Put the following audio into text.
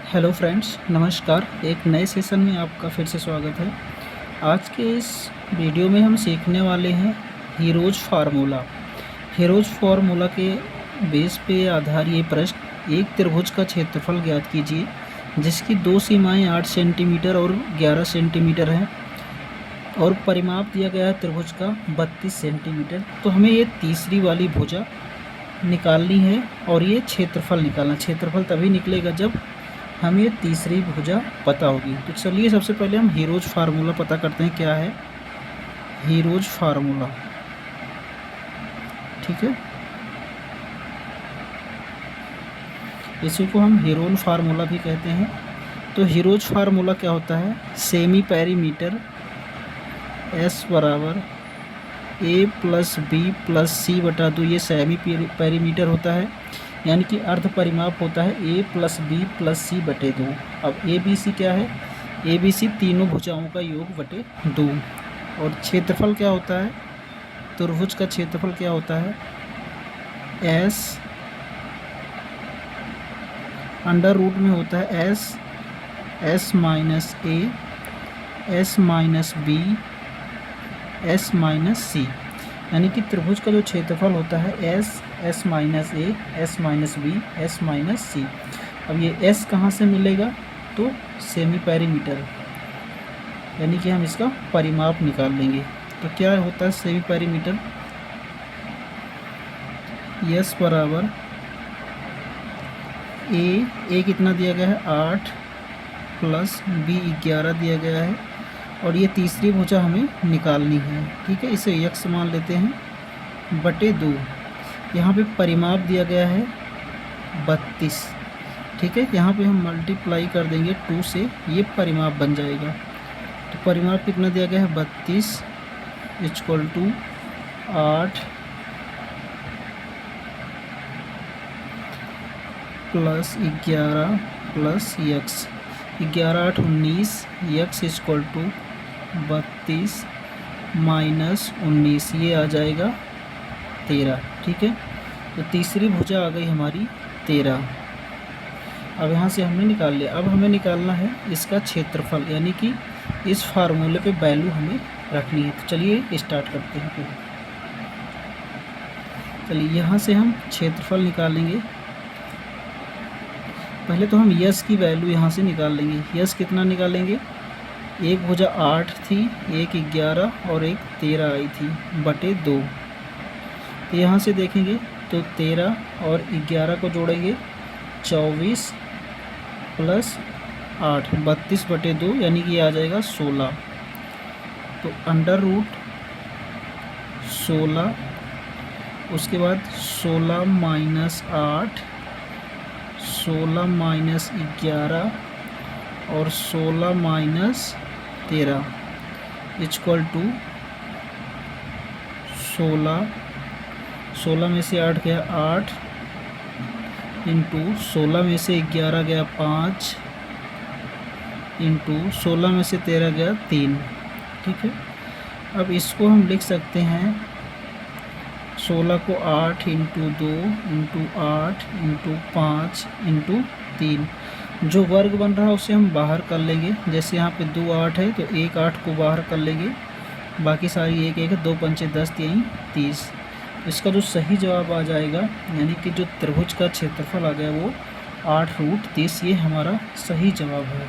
Hello friends, नमस्कार। एक नए सेशन में आपका फिर से स्वागत है। आज के इस वीडियो में हम सीखने वाले हैं हीरोज फार्मूला। हीरोज फार्मूला के बेस पे आधार ये प्रश्न, एक त्रिभुज का क्षेत्रफल ज्ञात कीजिए जिसकी दो सीमाएं 8 सेंटीमीटर और 11 सेंटीमीटर हैं और परिमाप दिया गया है त्रिभुज का 32 सेंटीमीटर। तो हमें ये तीसरी वाली भुजा निकालनी है और ये क्षेत्रफल निकालना। क्षेत्रफल तभी निकलेगा जब हमें ये तीसरी भुजा पता होगी। तो चलिए सबसे पहले हम हीरोज फार्मूला पता करते हैं। क्या है हीरोज फार्मूला? ठीक है, इसी को हम हीरोज फार्मूला भी कहते हैं। तो हीरोज फार्मूला क्या होता है? सेमी पेरीमीटर S बराबर A प्लस बी प्लस सी बटा 2, ये सेमी पेरीमीटर होता है, यानी कि अर्ध परिमाप होता है A प्लस बी प्लस सी बटे 2। अब ए बी सी क्या है? ए बी सी तीनों भुजाओं का योग बटे 2। और क्षेत्रफल क्या होता है? त्रिभुज का क्षेत्रफल क्या होता है? S अंडर रूट में होता है S minus A, S minus B, S minus C, यानी कि त्रिभुज का जो क्षेत्रफल होता है S minus A, S minus B, S minus C. अब ये S कहाँ से मिलेगा? तो सेमी पेरीमीटर, यानी कि हम इसका परिमाप निकाल लेंगे। तो क्या होता है सेमी पेरीमीटर? S बराबर A कितना दिया गया है? 8 प्लस B 11 दिया गया है और ये तीसरी भुजा हमें निकालनी है। ठीक है, इसे यक्स मान लेते हैं बटे 2। यहाँ पे परिमाप दिया गया है 32। ठीक है, यहाँ पे हम मल्टीप्लाई कर देंगे 2 से, ये परिमाप बन जाएगा। तो परिमाप कितना दिया गया है? 32 equal to 8 plus 11 plus x, 11 8 19, x equal to 32 minus 19, ये आ जाएगा 13। ठीक है, तो तीसरी भुजा आ गई हमारी 13। अब यहाँ से हमने निकाल लिया। अब हमें निकालना है इसका क्षेत्रफल, यानी कि इस फार्मूले पे वैल्यू हमें रखनी है। तो चलिए स्टार्ट करते हैं। चलिए यहाँ से हम क्षेत्रफल निकालेंगे। पहले तो हम यस की वैल्यू यहाँ से निकाल लेंगे। यस कितना निकालेंगे? एक भुजा 8 थी, एक 11 और एक 13 आई थी बटे 2। तो यहाँ से देखेंगे तो 13 और 11 को जोड़ेंगे 24 प्लस 8 32 बटे 2, यानी कि आ जाएगा 16। तो अंडर रूट 16, उसके बाद 16 माइनस 8, 16 माइनस 11 और 16 माइनस 13 इक्वल टू 16 में से 8 गया 8 इंटू 16 में से 11 गया 5 इंटू 16 में से 13 गया 3। ठीक है, अब इसको हम लिख सकते हैं 16 को 8 इंटू 2 इंटू 8 इंटू 5 इंटू 3। जो वर्ग बन रहा है उसे हम बाहर कर लेंगे। जैसे यहाँ पे 2 8 है तो 1 8 को बाहर कर लेंगे, बाकी सारी 1 1 है, 2 पंचे 10 3 30। इसका जो सही जवाब आ जाएगा, यानी कि जो त्रिभुज का क्षेत्रफल आ गया वो 8 रूट 30, ये हमारा सही जवाब है।